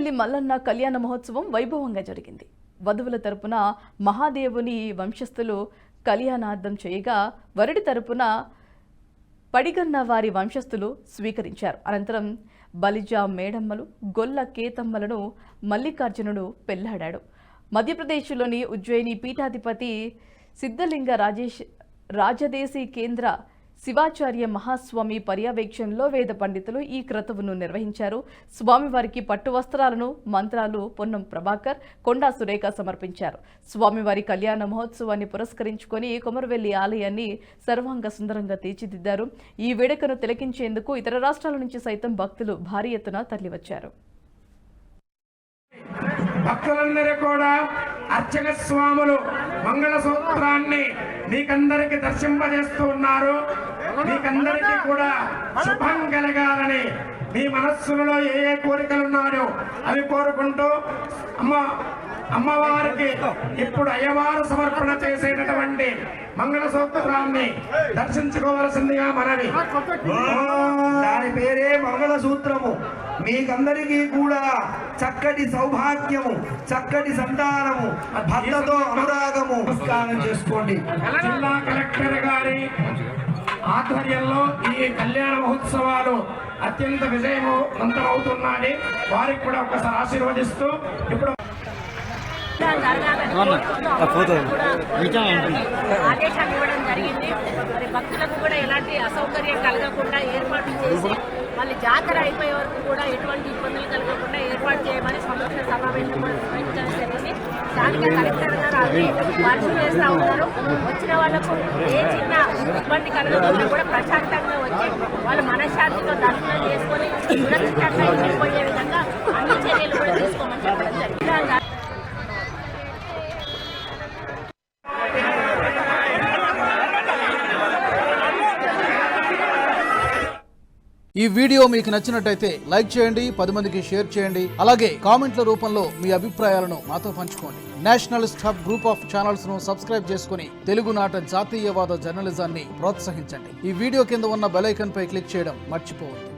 కొమరవెల్లి మల్లన్న కళ్యాణ మహోత్సవం వైభవంగా జరిగింది. వధువుల తరపున మహాదేవుని వంశస్థులు కళ్యాణార్థం చేయగా వరుడి తరపున పడిగన్న వారి వంశస్థులు స్వీకరించారు. అనంతరం బలిజ మేడమ్మలు, గొల్ల కేతమ్మలను మల్లికార్జునుడు పెళ్లాడాడు. మధ్యప్రదేశ్లోని ఉజ్జయిని పీఠాధిపతి సిద్ధలింగ రాజదేశీ కేంద్ర శివాచార్య మహాస్వామి పర్యవేక్షణలో వేద పండితులు ఈ క్రతువును నిర్వహించారు. స్వామివారికి పట్టు వస్త్రాలను, మంత్రాలు పొన్నం ప్రభాకర్, కొండా సురేఖ సమర్పించారు. స్వామివారి కళ్యాణ మహోత్సవాన్ని పురస్కరించుకొని కొమరవెల్లి ఆలయాన్ని సర్వాంగ సుందరంగా తీర్చిదిద్దారు. ఈ వేడుకను తిలకించేందుకు ఇతర రాష్ట్రాల నుంచి సైతం భక్తులు భారీ ఎత్తున తరలివచ్చారు. భక్తులందరూ కూడా అర్చక స్వాములు మంగళసూత్రాన్ని మీకందరికి దర్శింపజేస్తూ ఉన్నారు. మీకందరికీ కూడా శుభం కలగాలని మీ మనస్సులలో ఏ కోరికలు ఉన్నాయో అవి కోరుకుంటూ అమ్మవారికి ఇప్పుడు అయ్యవారు సమర్పణ చేసేటటువంటి మంగళసూత్రాన్ని దర్శించుకోవలసిందిగా మనవి. దాని పేరే మంగళసూత్రము. మీకందరికీ కూడా చక్కటి సౌభాగ్యము, చక్కటి సంతానము, భర్తతో అనురాగము నమస్కారం చేసుకోండి. జిల్లా కలెక్టర్ గారి ఆధ్వర్యంలో ఈ కళ్యాణ మహోత్సవాలు అత్యంత విజయవంతమవుతున్నాయి. వారికి కూడా ఒకసారి ఆశీర్వదిస్తూ ఇప్పుడు ఆదేశాలు ఇవ్వడం జరిగింది. మరి భక్తులకు కూడా ఎలాంటి అసౌకర్యం కలగకుండా ఏర్పాటు చేసి మళ్ళీ జాతర అయిపోయే వరకు కూడా ఎటువంటి ఇబ్బందులు కలగకుండా ఏర్పాటు చేయమని సమీక్ష సమావేశం కూడా నిర్వహించడం జరిగింది. స్థానిక కలెక్టర్ గారు అన్ని పరిశీలిస్తూ ఉన్నారు. వచ్చిన వాళ్లకు ఏ చిన్న ఇబ్బంది కలగకుండా కూడా ప్రశాంతంగా వచ్చి వాళ్ళ మనశ్శాంతితో దర్శనం చేసుకొని సురక్షితంగా వెళ్ళిపోయే విధంగా అన్ని చర్యలు కూడా తీసుకోమని చెప్పడం జరిగింది. ఈ వీడియో మీకు నచ్చినట్టయితే లైక్ చేయండి, 10 మందికి షేర్ చేయండి. అలాగే కామెంట్ల రూపంలో మీ అభిప్రాయాలను మాతో పంచుకోండి. Nationalist hub group of channels ను సబ్స్క్రైబ్ చేసుకుని తెలుగునాట జాతీయవాద జర్నలిజాన్ని ప్రోత్సహించండి. ఈ వీడియో కింద ఉన్న బెల్ ఐకాన్ పై క్లిక్ చేయడం మర్చిపోవద్దు.